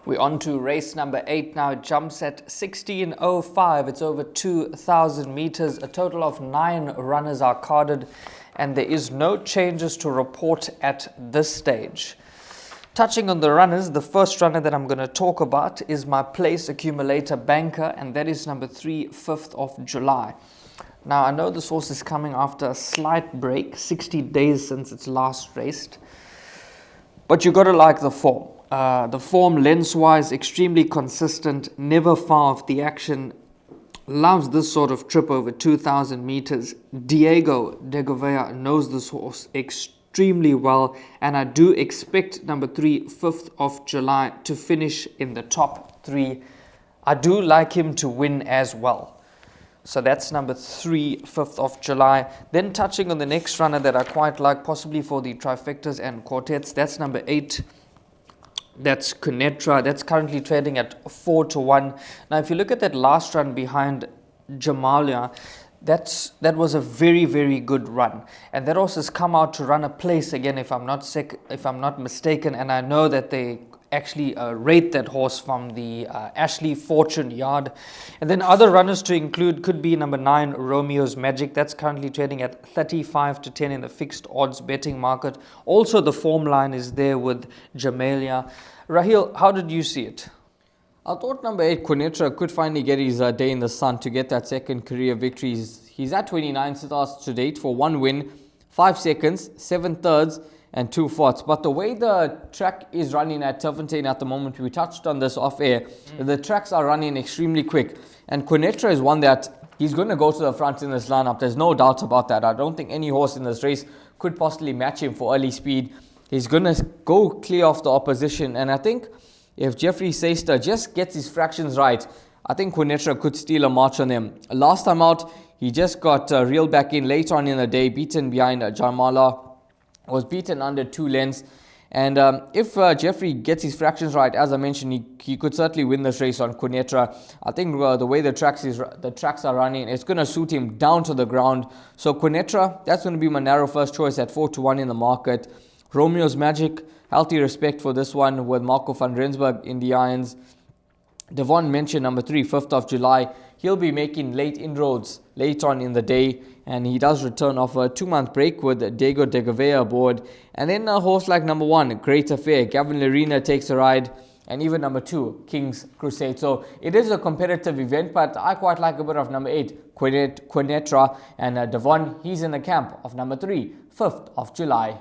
We're on to race number 8 now. It jumps at 16:05. It's over 2,000 meters. A total of 9 runners are carded, and there is no changes to report at this stage. Touching on the runners, the first runner that I'm going to talk about is my place accumulator banker, and that is number 3, 5th of July. Now, I know this horse is coming after a slight break, 60 days since it's last raced, but you got to like the form. The form lengthwise extremely consistent, never far off the action, loves this sort of trip over 2,000 meters. Diego de Gouveia knows this horse extremely well, and I do expect number 3, 5th of July to finish in the top 3. I do like him to win as well. So that's number 3, 5th of July. Then touching on the next runner that I quite like, possibly for the trifectas and quartets, that's number 8. That's Kunetra. That's currently trading at 4-1. Now, if you look at that last run behind Jamalia, that was a very, very good run. And that horse has come out to run a place again, if I'm not mistaken. And I know that they actually rate that horse from the Ashley Fortune yard. And then other runners to include could be number 9, Romeo's Magic. That's currently trading at 35-10 in the fixed odds betting market. Also, the form line is there with Jamalia. Raheel, how did you see it? I thought number 8, Kunetra, could finally get his day in the sun to get that second career victory. He's at 29 starts to date for 1 win, 5 seconds, 7 thirds, and 2 fourths. But the way the track is running at Turffontein at the moment, we touched on this off air, the tracks are running extremely quick. And Kunetra is one that he's going to go to the front in this lineup. There's no doubt about that. I don't think any horse in this race could possibly match him for early speed. He's going to go clear off the opposition. And I think if Jeffrey Seister just gets his fractions right, I think Kunetra could steal a march on them. Last time out, he just got reeled back in late on in the day, beaten behind Jamala. Was beaten under 2 lengths. And if Jeffrey gets his fractions right, as I mentioned, he could certainly win this race on Kunetra. I think the way the tracks are running, it's going to suit him down to the ground. So Kunetra, that's going to be my narrow first choice at 4-1 in the market. Romeo's Magic, healthy respect for this one with Marco van Rensburg in the irons. Devon mentioned number 3, 5th of July. He'll be making late inroads late on in the day, and he does return off a 2-month break with Diego de Gouveia aboard. And then a horse like number 1, Great Affair, Gavin Lerena takes a ride, and even number 2, King's Crusade. So it is a competitive event, but I quite like a bit of number 8, Kunetra, and Devon, he's in the camp of number 3, 5th of July.